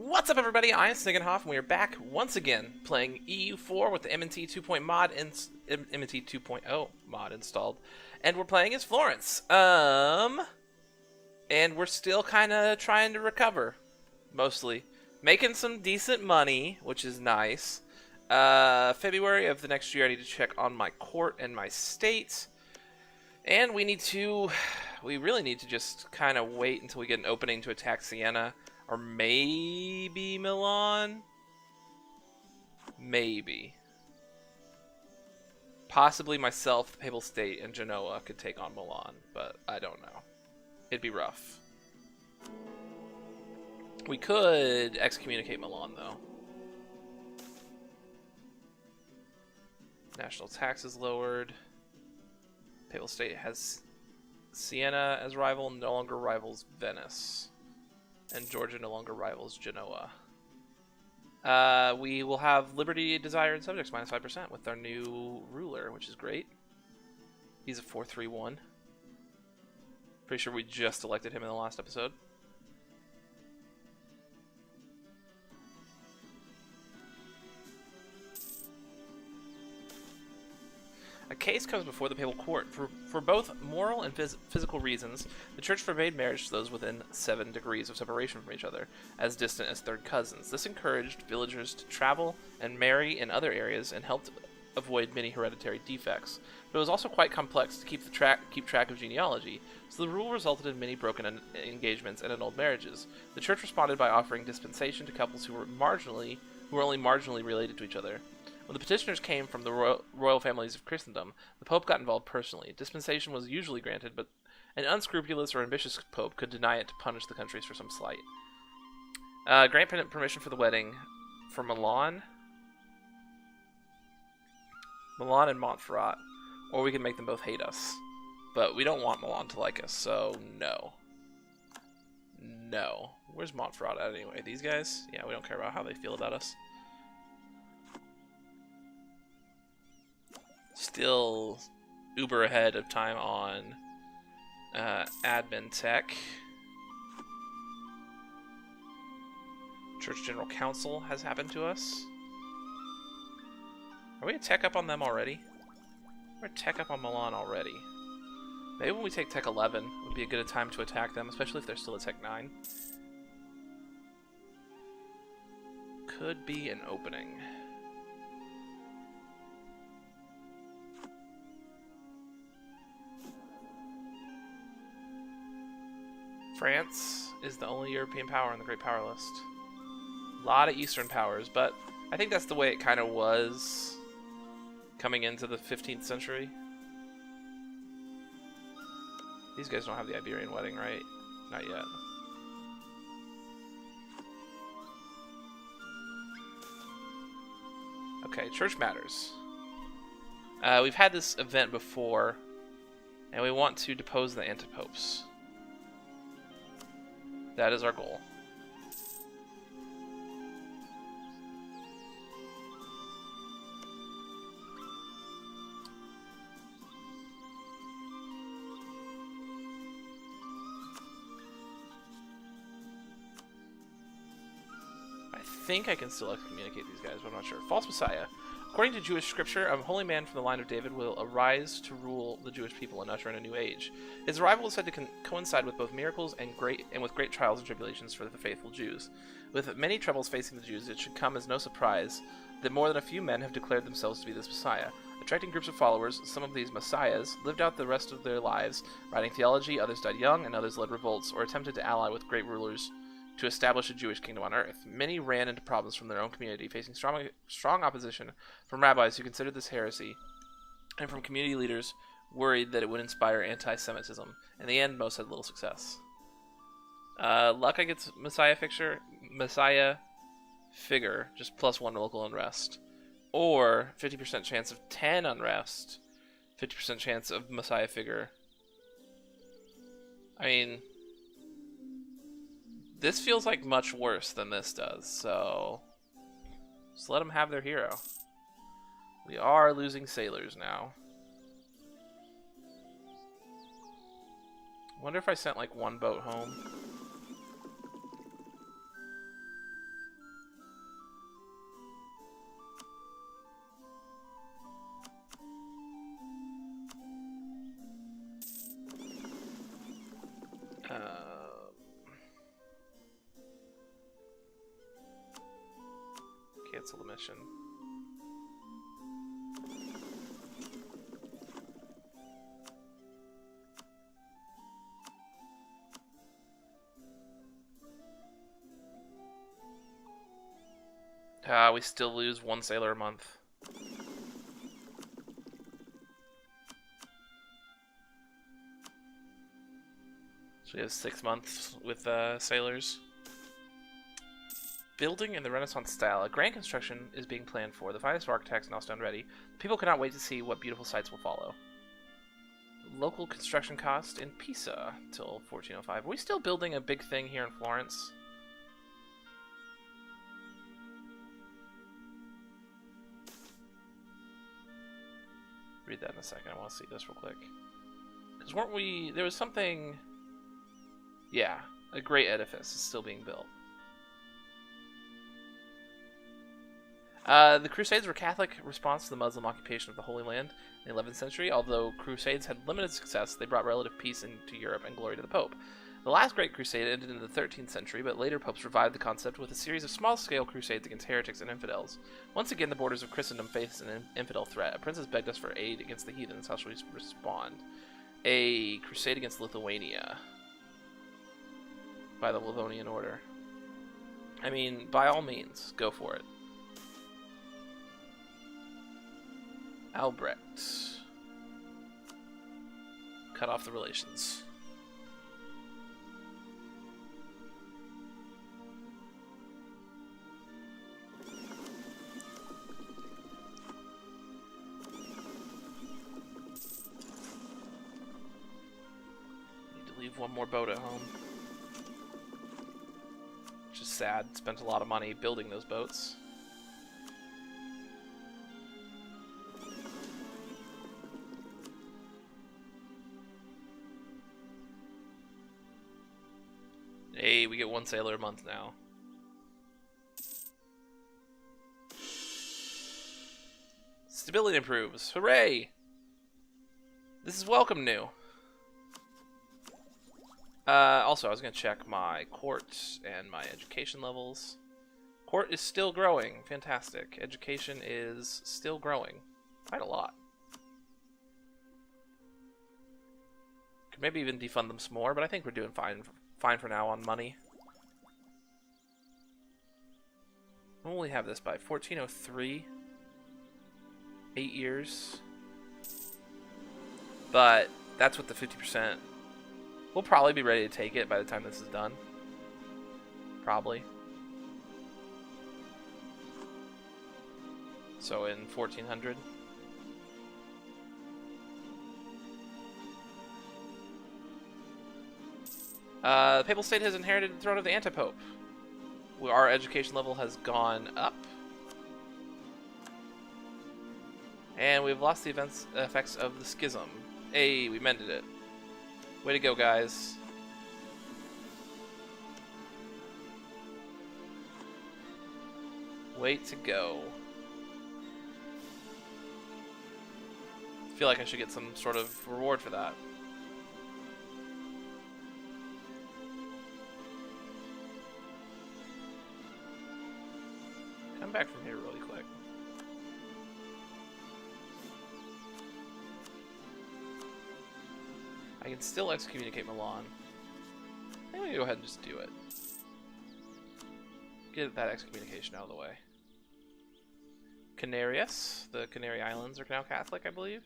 What's up, everybody? I'm Sniggenhoff, and we are back once again playing EU4 with the MNT 2.0 mod installed, and we're playing as Florence. And we're still kind of trying to recover, mostly making some decent money, which is nice. February of the next year, I need to check on my court and my state, and we really need to just kind of wait until we get an opening to attack Siena. Or maybe Milan? Maybe. Possibly myself, the Papal State, and Genoa could take on Milan, but I don't know. It'd be rough. We could excommunicate Milan, though. National tax is lowered. Papal State has Siena as rival, no longer rivals Venice. And Georgia no longer rivals Genoa. We will have liberty, desire, and subjects minus 5% with our new ruler, which is great. He's a 4-3-1. Pretty sure we just elected him in the last episode. A case comes before the papal court. For both moral and physical reasons, the church forbade marriage to those within 7 degrees of separation from each other, as distant as third cousins. This encouraged villagers to travel and marry in other areas and helped avoid many hereditary defects. But it was also quite complex to keep track of genealogy, so the rule resulted in many broken engagements and annulled marriages. The church responded by offering dispensation to couples who were only marginally related to each other. When the petitioners came from the royal families of Christendom, the Pope got involved personally. Dispensation was usually granted, but an unscrupulous or ambitious Pope could deny it to punish the countries for some slight. Grant permission for the wedding for Milan and Montferrat, or we can make them both hate us. But we don't want Milan to like us, so no. No. Where's Montferrat at anyway? These guys? Yeah, we don't care about how they feel about us. Still uber ahead of time on admin tech. Church General Council has happened to us. Are we a tech up on them already? We're tech up on Milan already. Maybe when we take tech 11 would be a good time to attack them, especially if they're still at tech 9. Could be an opening. France is the only European power on the Great Power List. A lot of Eastern powers, but I think that's the way it kind of was coming into the 15th century. These guys don't have the Iberian wedding, right? Not yet. Okay, church matters. We've had this event before, and we want to depose the antipopes. That is our goal. I think I can still excommunicate these guys, but I'm not sure. False Messiah. According to Jewish scripture, a holy man from the line of David will arise to rule the Jewish people and usher in a new age. His arrival is said to coincide with both miracles and with great trials and tribulations for the faithful Jews. With many troubles facing the Jews, it should come as no surprise that more than a few men have declared themselves to be this Messiah. Attracting groups of followers, some of these messiahs lived out the rest of their lives, writing theology, others died young, and others led revolts, or attempted to ally with great rulers to establish a Jewish kingdom on earth. Many ran into problems from their own community, facing strong opposition from rabbis who considered this heresy, and from community leaders worried that it would inspire anti-Semitism. In the end, most had little success. Luck, I get Messiah figure, just +1 to local unrest. Or 50% chance of 10 unrest, 50% chance of Messiah figure. I mean, this feels like much worse than this does, so just let them have their hero. We are losing sailors now. Wonder if I sent like one boat home. cancel the mission. We still lose 1 sailor a month. So we have 6 months with sailors. Building in the Renaissance style. A grand construction is being planned for. The finest of architects now stand ready. People cannot wait to see what beautiful sights will follow. Local construction cost in Pisa till 1405. Are we still building a big thing here in Florence? Read that in a second. I want to see this real quick. Because weren't we... There was something... Yeah, a great edifice is still being built. The Crusades were a Catholic response to the Muslim occupation of the Holy Land in the 11th century. Although Crusades had limited success, they brought relative peace into Europe and glory to the Pope. The last Great Crusade ended in the 13th century, but later popes revived the concept with a series of small-scale crusades against heretics and infidels. Once again, the borders of Christendom faced an infidel threat. A princess begged us for aid against the heathens. How shall we respond? A crusade against Lithuania by the Livonian Order. I mean, by all means, go for it. Albrecht. Cut off the relations. Leave one more boat at home. Which is sad. Spent a lot of money building those boats. Hey, we get 1 sailor a month now. Stability improves. Hooray! This is welcome new. Also, I was going to check my court and my education levels. Court is still growing. Fantastic. Education is still growing. Quite a lot. Could maybe even defund them some more, but I think we're doing fine for now on money. When will we have this by? 1403? 8 years. But that's with the 50%. We'll probably be ready to take it by the time this is done. Probably. So in 1400. The Papal State has inherited the throne of the Antipope. Our education level has gone up. And we've lost the effects of the schism. Hey, we mended it. Way to go, guys. Way to go. I feel like I should get some sort of reward for that. Come back from here really quick. I can still excommunicate Milan. I think we can go ahead and just do it. Get that excommunication out of the way. Canarius, the Canary Islands are now Catholic, I believe.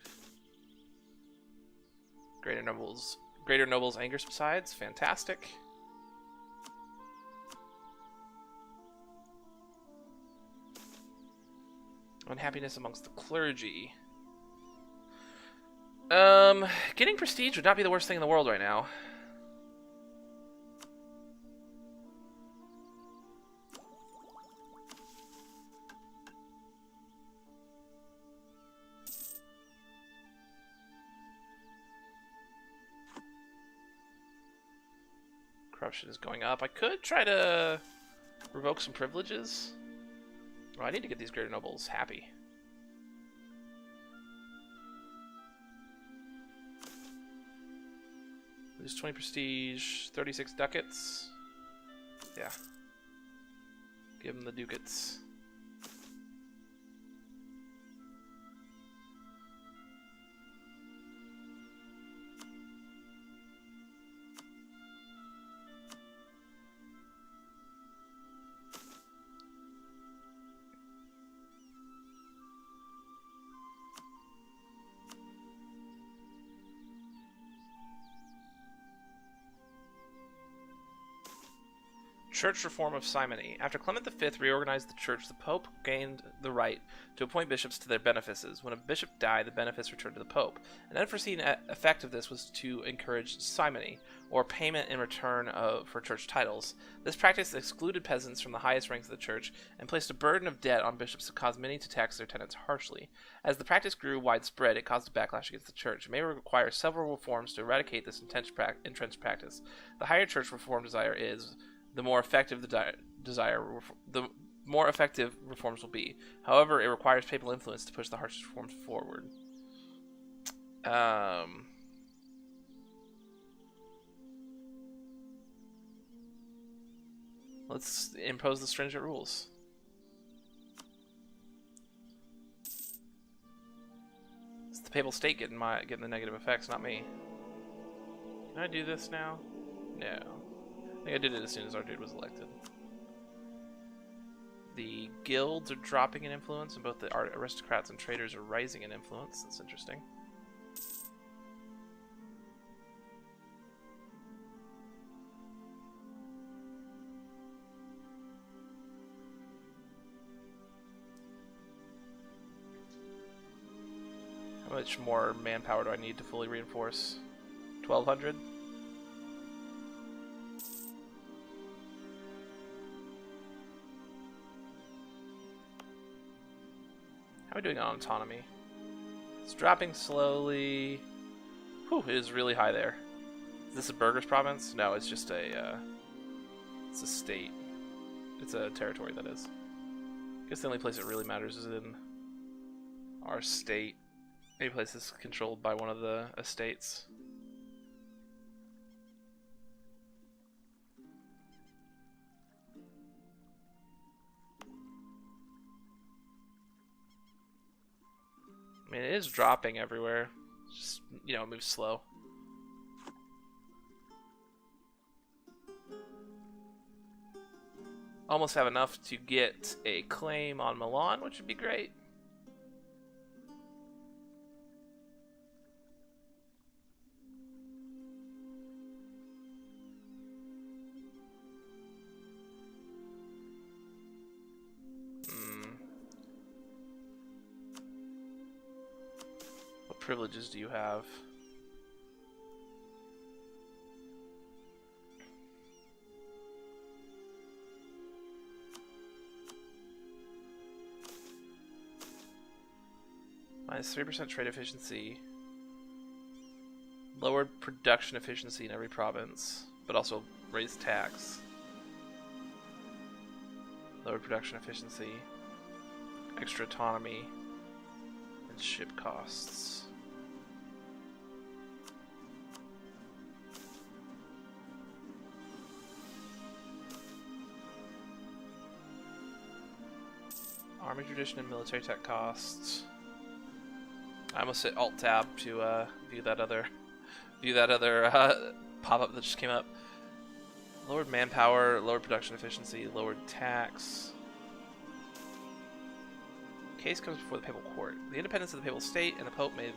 Greater Nobles anger subsides. Fantastic. Unhappiness amongst the clergy. Getting prestige would not be the worst thing in the world right now. Corruption is going up. I could try to revoke some privileges. Oh, I need to get these greater nobles happy. Lose 20 prestige, 36 ducats. Yeah. Give them the ducats. Church reform of simony. After Clement V reorganized the church, the Pope gained the right to appoint bishops to their benefices. When a bishop died, the benefice returned to the Pope. An unforeseen effect of this was to encourage simony, or payment in return for church titles. This practice excluded peasants from the highest ranks of the church and placed a burden of debt on bishops that caused many to tax their tenants harshly. As the practice grew widespread, it caused a backlash against the church. It may require several reforms to eradicate this entrenched practice. The higher church reform desire is, the more effective the more effective reforms will be. However, it requires papal influence to push the harshest reforms forward. Let's impose the stringent rules. It's the papal state getting the negative effects, not me. Can I do this now? No. I think I did it as soon as our dude was elected. The guilds are dropping in influence, and both the aristocrats and traders are rising in influence. That's interesting. How much more manpower do I need to fully reinforce? 1,200? How are we doing on autonomy? It's dropping slowly. Whew, it is really high there. Is this a burgher's province? No, it's just it's a state. It's a territory, that is. I guess the only place it really matters is in our state. Any place that's controlled by one of the estates. I mean, it is dropping everywhere. Just, you know, it moves slow. Almost have enough to get a claim on Milan, which would be great. Privileges do you have? Minus 3% trade efficiency. Lowered production efficiency in every province, but also raised tax. Lowered production efficiency. Extra autonomy. And ship costs. Army tradition and military tech costs. I almost hit Alt Tab to view that other pop-up that just came up. Lowered manpower, lowered production efficiency, lowered tax. Case comes before the papal court. The independence of the papal state and the Pope made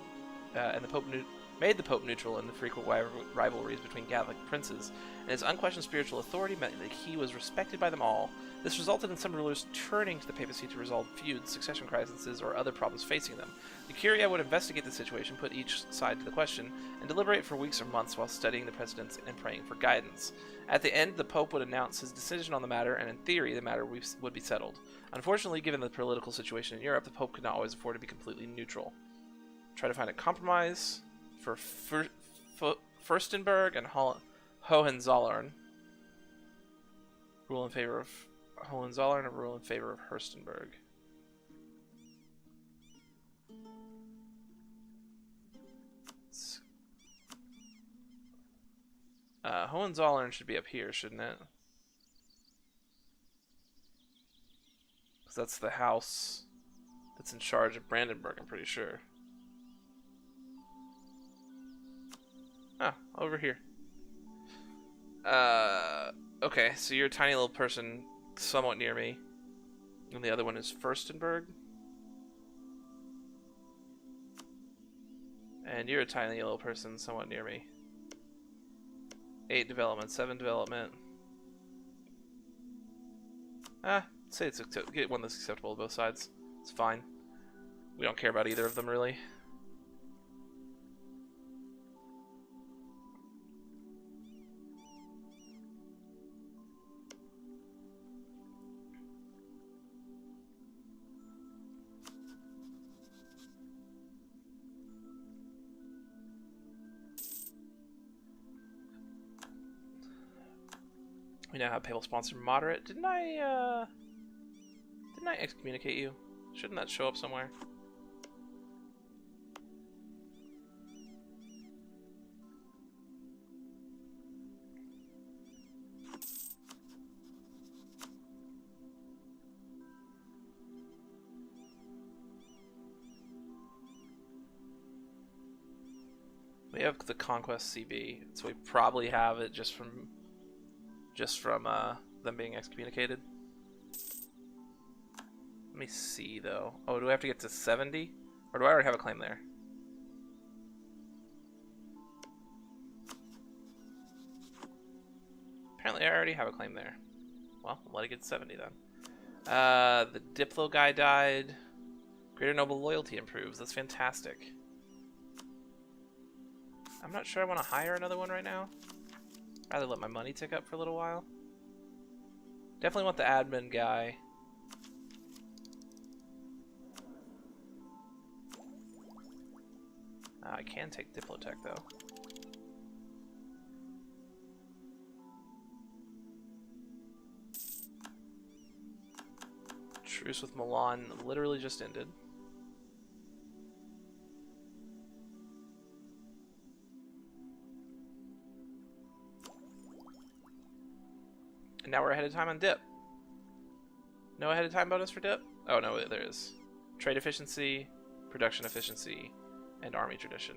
the Pope neutral in the frequent rivalries between Catholic princes, and his unquestioned spiritual authority meant that he was respected by them all. This resulted in some rulers turning to the papacy to resolve feuds, succession crises, or other problems facing them. The Curia would investigate the situation, put each side to the question, and deliberate for weeks or months while studying the precedents and praying for guidance. At the end, the Pope would announce his decision on the matter, and in theory, the matter would be settled. Unfortunately, given the political situation in Europe, the Pope could not always afford to be completely neutral. Try to find a compromise for Fürstenberg and Hohenzollern. Rule in favor of Hohenzollern and rule in favor of Fürstenberg. Hohenzollern should be up here, shouldn't it? Because that's the house that's in charge of Brandenburg, I'm pretty sure. Ah, over here. Okay, so you're a tiny little person somewhat near me. And the other one is Fürstenberg. And you're a tiny little person somewhat near me. 8 development, 7 development. Say it's get one that's acceptable to both sides. It's fine. We don't care about either of them, really. We now have Papal Sponsor Moderate. Didn't I excommunicate you? Shouldn't that show up somewhere? We have the Conquest CB, so we probably have it just from them being excommunicated. Let me see, though. Oh, do I have to get to 70? Or do I already have a claim there? Apparently I already have a claim there. Well, we'll let it get to 70 then. The Diplo guy died. Greater Noble Loyalty improves. That's fantastic. I'm not sure I want to hire another one right now. I'd rather let my money tick up for a little while. Definitely want the admin guy. I can take Diplotech though. Truce with Milan literally just ended. And now we're ahead of time on dip. No ahead of time bonus for dip? Oh no, there is. Trade efficiency, production efficiency, and army tradition.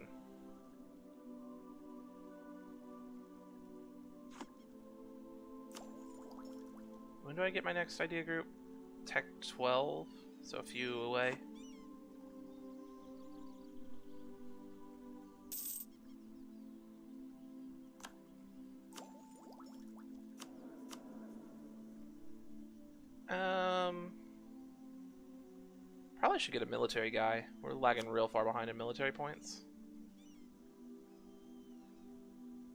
When do I get my next idea group? Tech 12, so a few away. Probably should get a military guy. We're lagging real far behind in military points.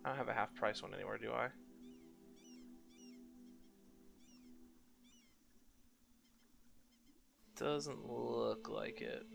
I don't have a half price one anywhere, do I? Doesn't look like it.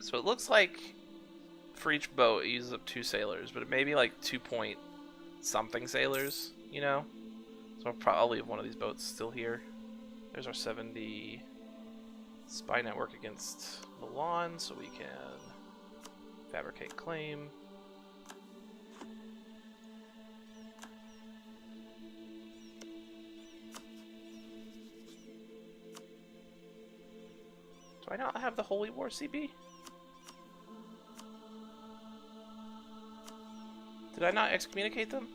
So it looks like for each boat it uses up 2 sailors, but it may be like 2 point something sailors, you know? So I'll probably leave one of these boats still here. There's our 70 spy network against Milan, so we can fabricate claim. Do I not have the Holy War CB? Did I not excommunicate them?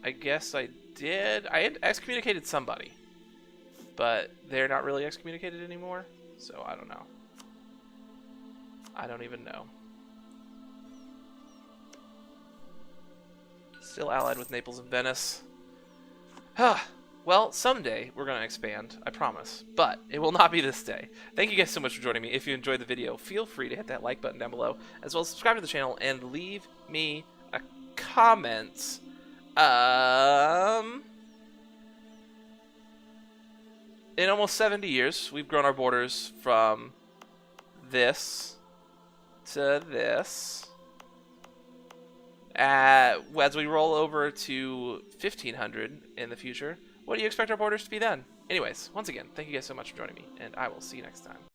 I guess I did. I had excommunicated somebody, but they're not really excommunicated anymore, so I don't know. I don't even know. Still allied with Naples and Venice. Well, someday we're going to expand, I promise, but it will not be this day. Thank you guys so much for joining me. If you enjoyed the video, feel free to hit that like button down below, as well as subscribe to the channel and leave me a comment. In almost 70 years, we've grown our borders from this to this. As we roll over to 1500 in the future, what do you expect our borders to be then? Anyways, once again, thank you guys so much for joining me, and I will see you next time.